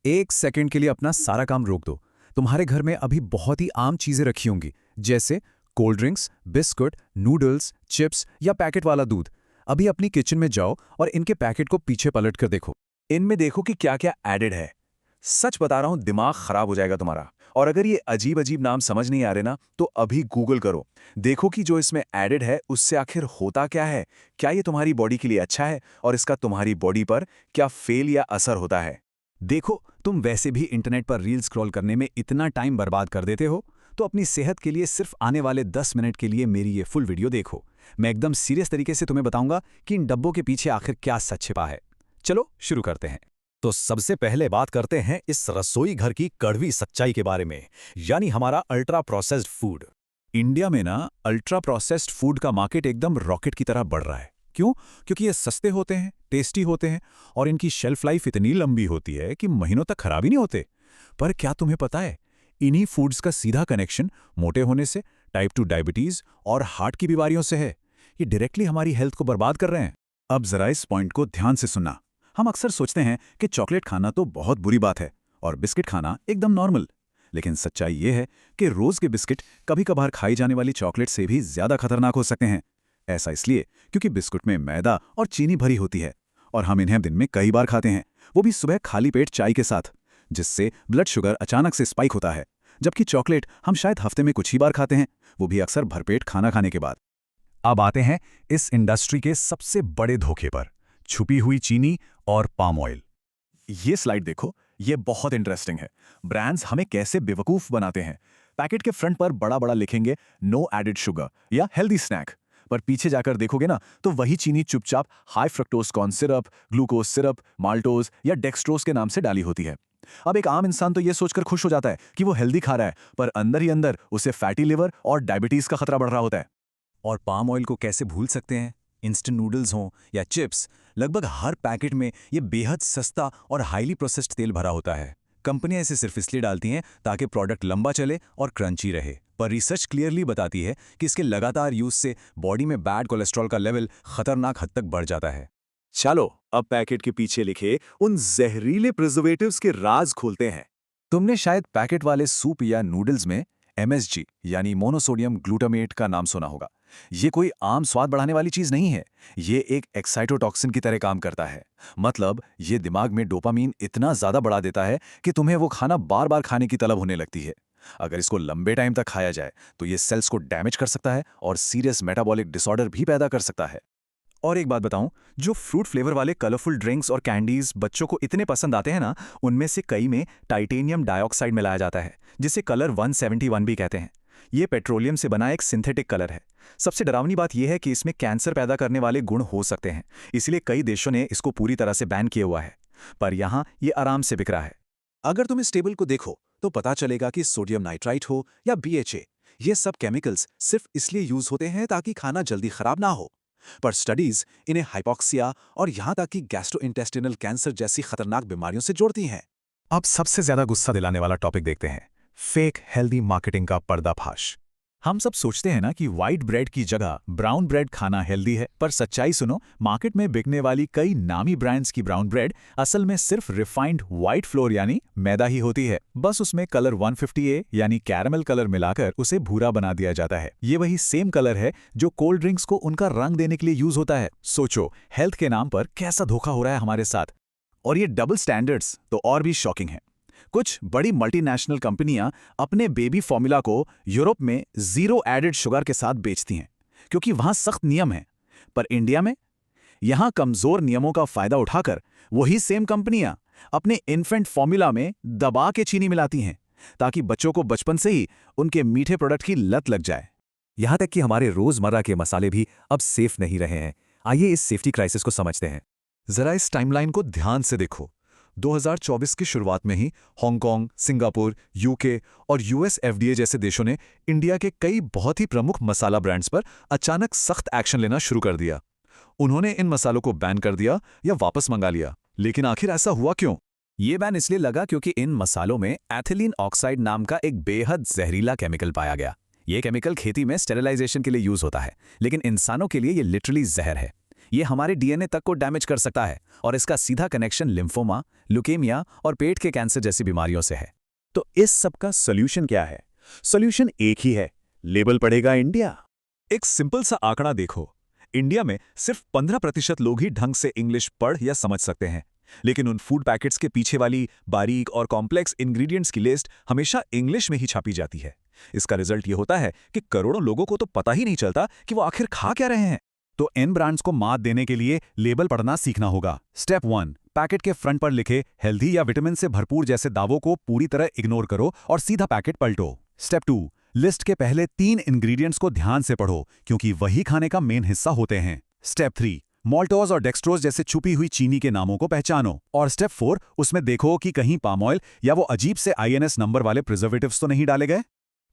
एक सेकंड के लिए अपना सारा काम रोक दो। तुम्हारे घर में अभी बहुत ही आम चीजें रखी होंगी, जैसे cold drinks, biscuit, noodles, chips या पैकेट वाला दूध। अभी अपनी किचन में जाओ और इनके पैकेट को पीछे पलट कर देखो। इनमें देखो कि क्या क्या एडेड है। सच बता रहा हूं, दिमाग खराब हो जाएगा तुम्हारा। और अगर ये अजीब अजीब नाम समझ नहीं आ रहे ना, तो अभी गूगल करो। देखो कि जो इसमें एडेड है उससे आखिर होता क्या है। क्या ये तुम्हारी बॉडी के लिए अच्छा है, और इसका तुम्हारी बॉडी पर क्या फेल या असर होता है। देखो, तुम वैसे भी इंटरनेट पर रील स्क्रॉल करने में इतना टाइम बर्बाद कर देते हो, तो अपनी सेहत के लिए सिर्फ आने वाले 10 मिनट के लिए मेरी ये फुल वीडियो देखो। मैं एकदम सीरियस तरीके से तुम्हें बताऊंगा कि इन डब्बों के पीछे आखिर क्या सच छिपा है। चलो शुरू करते हैं। तो सबसे पहले बात करते हैं इस रसोई घर की कड़वी सच्चाई के बारे में, यानी हमारा अल्ट्रा प्रोसेस्ड फूड। इंडिया में ना अल्ट्रा प्रोसेस्ड फूड का मार्केट एकदम रॉकेट की तरह बढ़ रहा है। क्यों? क्योंकि ये सस्ते होते हैं, टेस्टी होते हैं और इनकी शेल्फ लाइफ इतनी लंबी होती है कि महीनों तक खराब ही नहीं होते। पर क्या तुम्हें पता है, इन्हीं फूड्स का सीधा कनेक्शन मोटे होने से, टाइप 2 डायबिटीज और हार्ट की बीमारियों से है। ये डायरेक्टली हमारी हेल्थ को बर्बाद कर रहे हैं। अब जरा इस पॉइंट को ध्यान से सुनना। हम अक्सर सोचते हैं कि चॉकलेट खाना तो बहुत बुरी बात है और बिस्किट खाना एकदम नॉर्मल। लेकिन सच्चाई ये है कि रोज के बिस्किट कभी कभार खाई जाने वाली चॉकलेट से भी ज्यादा खतरनाक हो सकते हैं। ऐसा इसलिए क्योंकि बिस्कुट में मैदा और चीनी भरी होती है और हम इन्हें दिन में कई बार खाते हैं, वो भी सुबह खाली पेट चाय के साथ, जिससे ब्लड शुगर अचानक से स्पाइक होता है। जबकि चॉकलेट हम शायद हफ्ते में कुछ ही बार खाते हैं, वो भी अक्सर भरपेट खाना खाने के बाद। अब आते हैं इस इंडस्ट्री के सबसे बड़े धोखे पर, छुपी हुई चीनी और पाम ऑयल। ये स्लाइड देखो, ये बहुत इंटरेस्टिंग है। ब्रांड्स हमें कैसे बेवकूफ बनाते हैं। पैकेट के फ्रंट पर बड़ा बड़ा लिखेंगे नो एडेड शुगर या हेल्दी स्नैक, पर पीछे जाकर देखोगे ना तो वही चीनी चुपचाप high fructose corn syrup, glucose syrup, maltose या डेक्सट्रोज के नाम से डाली होती है। अब एक आम इंसान तो ये सोचकर खुश हो जाता है कि वो हेल्दी खा रहा है, पर अंदर ही अंदर उसे फैटी लिवर और डायबिटीज का खतरा बढ़ रहा होता है। और पाम ऑयल को कैसे भूल सकते हैं। इंस्टेंट नूडल्स हों या चिप्स, लगभग हर पैकेट में ये बेहद सस्ता और हाईली प्रोसेस्ड तेल भरा होता है। कंपनियां इसे सिर्फ इसलिए डालती हैं ताकि प्रोडक्ट लंबा चले और क्रंची रहे, पर रिसर्च क्लियरली बताती है कि इसके लगातार यूज से बॉडी में बैड कोलेस्ट्रॉल का लेवल खतरनाक हद तक बढ़ जाता है। चलो अब पैकेट के पीछे लिखे उन जहरीले प्रिजर्वेटिव्स के राज खोलते हैं। तुमने शायद पैकेट वाले सूप या नूडल्स में MSG यानी मोनोसोडियम ग्लूटामेट का नाम सुना होगा। ये कोई आम स्वाद बढ़ाने वाली चीज नहीं है, ये एक एक्साइटोटॉक्सिन की तरह काम करता है। मतलब ये दिमाग में डोपामीन इतना ज्यादा बढ़ा देता है कि तुम्हें वो खाना बार बार खाने की तलब होने लगती है। अगर इसको लंबे टाइम तक खाया जाए तो ये सेल्स को डैमेज कर सकता है और सीरियस मेटाबॉलिक डिसऑर्डर भी पैदा कर सकता है। और एक बात बताऊं, जो फ्रूट फ्लेवर वाले कलरफुल ड्रिंक्स और कैंडीज बच्चों को इतने पसंद आते हैं ना, उनमें से कई में टाइटेनियम डाइऑक्साइड मिलाया जाता है, जिसे कलर 171 भी कहते हैं। ये पेट्रोलियम से बना एक सिंथेटिक कलर है। सबसे डरावनी बात यह है कि इसमें कैंसर पैदा करने वाले गुण हो सकते हैं, इसलिए कई देशों ने इसको पूरी तरह से बैन किया हुआ है, पर यहाँ ये आराम से बिक रहा है। अगर तुम इस टेबल को देखो तो पता चलेगा कि सोडियम नाइट्राइट हो या BHA, ये सब केमिकल्स सिर्फ इसलिए यूज होते हैं ताकि खाना जल्दी खराब ना हो। पर स्टडीज इन्हें हाइपोक्सिया और यहां तक कि गैस्ट्रोइंटेस्टिनल कैंसर जैसी खतरनाक बीमारियों से जोड़ती हैं। अब सबसे ज्यादा गुस्सा दिलाने वाला टॉपिक देखते हैं, फेक हेल्दी मार्केटिंग का पर्दाफाश। हम सब सोचते हैं ना कि व्हाइट ब्रेड की जगह ब्राउन ब्रेड खाना हेल्दी है, पर सच्चाई सुनो, मार्केट में बिकने वाली कई नामी ब्रांड्स की ब्राउन ब्रेड असल में सिर्फ रिफाइंड व्हाइट फ्लोर यानी मैदा ही होती है। बस उसमें कलर 150A यानी कैरामल कलर मिलाकर उसे भूरा बना दिया जाता है। ये वही सेम कलर है जो कोल्ड ड्रिंक्स को उनका रंग देने के लिए यूज होता है। सोचो, हेल्थ के नाम पर कैसा धोखा हो रहा है हमारे साथ। और ये डबल स्टैंडर्ड्स तो और भी शॉकिंग है। कुछ बड़ी मल्टीनेशनल कंपनियां अपने बेबी फॉर्मूला को यूरोप में 0 एडेड शुगर के साथ बेचती हैं, क्योंकि वहां सख्त नियम हैं। पर इंडिया में, यहां कमजोर नियमों का फायदा उठाकर वही सेम कंपनियां अपने इन्फेंट फॉर्मूला में दबा के चीनी मिलाती हैं, ताकि बच्चों को बचपन से ही उनके मीठे प्रोडक्ट की लत लग जाए। यहां तक कि हमारे रोजमर्रा के मसाले भी अब सेफ नहीं रहे हैं। आइए इस सेफ्टी क्राइसिस को समझते हैं। जरा इस टाइमलाइन को ध्यान से देखो। 2024 की शुरुआत में ही हांगकांग, सिंगापुर, यूके और US FDA जैसे देशों ने इंडिया के कई बहुत ही प्रमुख मसाला ब्रांड्स पर अचानक सख्त एक्शन लेना शुरू कर दिया। उन्होंने इन मसालों को बैन कर दिया या वापस मंगा लिया। लेकिन आखिर ऐसा हुआ क्यों? ये बैन इसलिए लगा क्योंकि इन मसालों में एथिलीन ऑक्साइड नाम का एक बेहद जहरीला केमिकल पाया गया। ये केमिकल खेती में स्टेरिलाइजेशन के लिए यूज होता है, लेकिन इंसानों के लिए ये लिटरली जहर है। ये हमारे डीएनए तक को डैमेज कर सकता है और इसका सीधा कनेक्शन लिम्फोमा, ल्यूकेमिया और पेट के कैंसर जैसी बीमारियों से है। तो इस सब का सोल्यूशन क्या है? सोल्यूशन एक ही है, लेबल पड़ेगा इंडिया। एक सिंपल सा आंकड़ा देखो, इंडिया में सिर्फ 15% लोग ही ढंग से इंग्लिश पढ़ या समझ सकते हैं, लेकिन उन फूड पैकेट्स के पीछे वाली बारीक और कॉम्प्लेक्स इंग्रेडिएंट्स की लिस्ट हमेशा इंग्लिश में ही छापी जाती है। इसका रिजल्ट ये होता है कि करोड़ों लोगों को तो पता ही नहीं चलता कि वो आखिर खा क्या रहे हैं। तो इन ब्रांड्स को मात देने के लिए लेबल पढ़ना सीखना होगा। स्टेप 1, पैकेट के फ्रंट पर लिखे हेल्दी या विटामिन से भरपूर जैसे दावों को पूरी तरह इग्नोर करो और सीधा पैकेट पलटो। स्टेप 2, लिस्ट के पहले 3 इंग्रेडिएंट्स को ध्यान से पढ़ो, क्योंकि वही खाने का मेन हिस्सा होते हैं। स्टेप 3, मॉल्टोज और डेक्सट्रोज जैसे छुपी हुई चीनी के नामों को पहचानो। और स्टेप 4, उसमें देखो कि कहीं पाम ऑयल या वो अजीब से INS नंबर वाले प्रिजर्वेटिव्स तो नहीं डाले गए।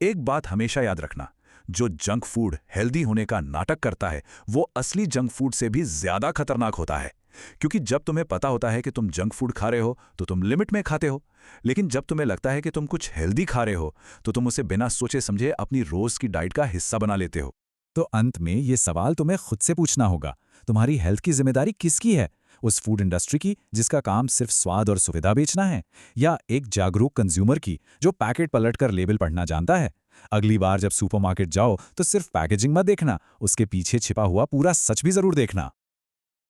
एक बात हमेशा याद रखना, जो जंक फूड हेल्दी होने का नाटक करता है वो असली जंक फूड से भी ज्यादा खतरनाक होता है। क्योंकि जब तुम्हें पता होता है कि तुम जंक फूड खा रहे हो तो तुम लिमिट में खाते हो, लेकिन जब तुम्हें लगता है कि तुम कुछ हेल्दी खा रहे हो तो तुम उसे बिना सोचे समझे अपनी रोज की डाइट का हिस्सा बना लेते हो। तो अंत में ये सवाल तुम्हें खुद से पूछना होगा, तुम्हारी हेल्थ की जिम्मेदारी किसकी है? उस फूड इंडस्ट्री की जिसका काम सिर्फ स्वाद और सुविधा बेचना है, या एक जागरूक कंज्यूमर की जो पैकेट पलटकर लेबल पढ़ना जानता है? अगली बार जब सुपरमार्केट जाओ तो सिर्फ पैकेजिंग मत देखना, उसके पीछे छिपा हुआ पूरा सच भी जरूर देखना।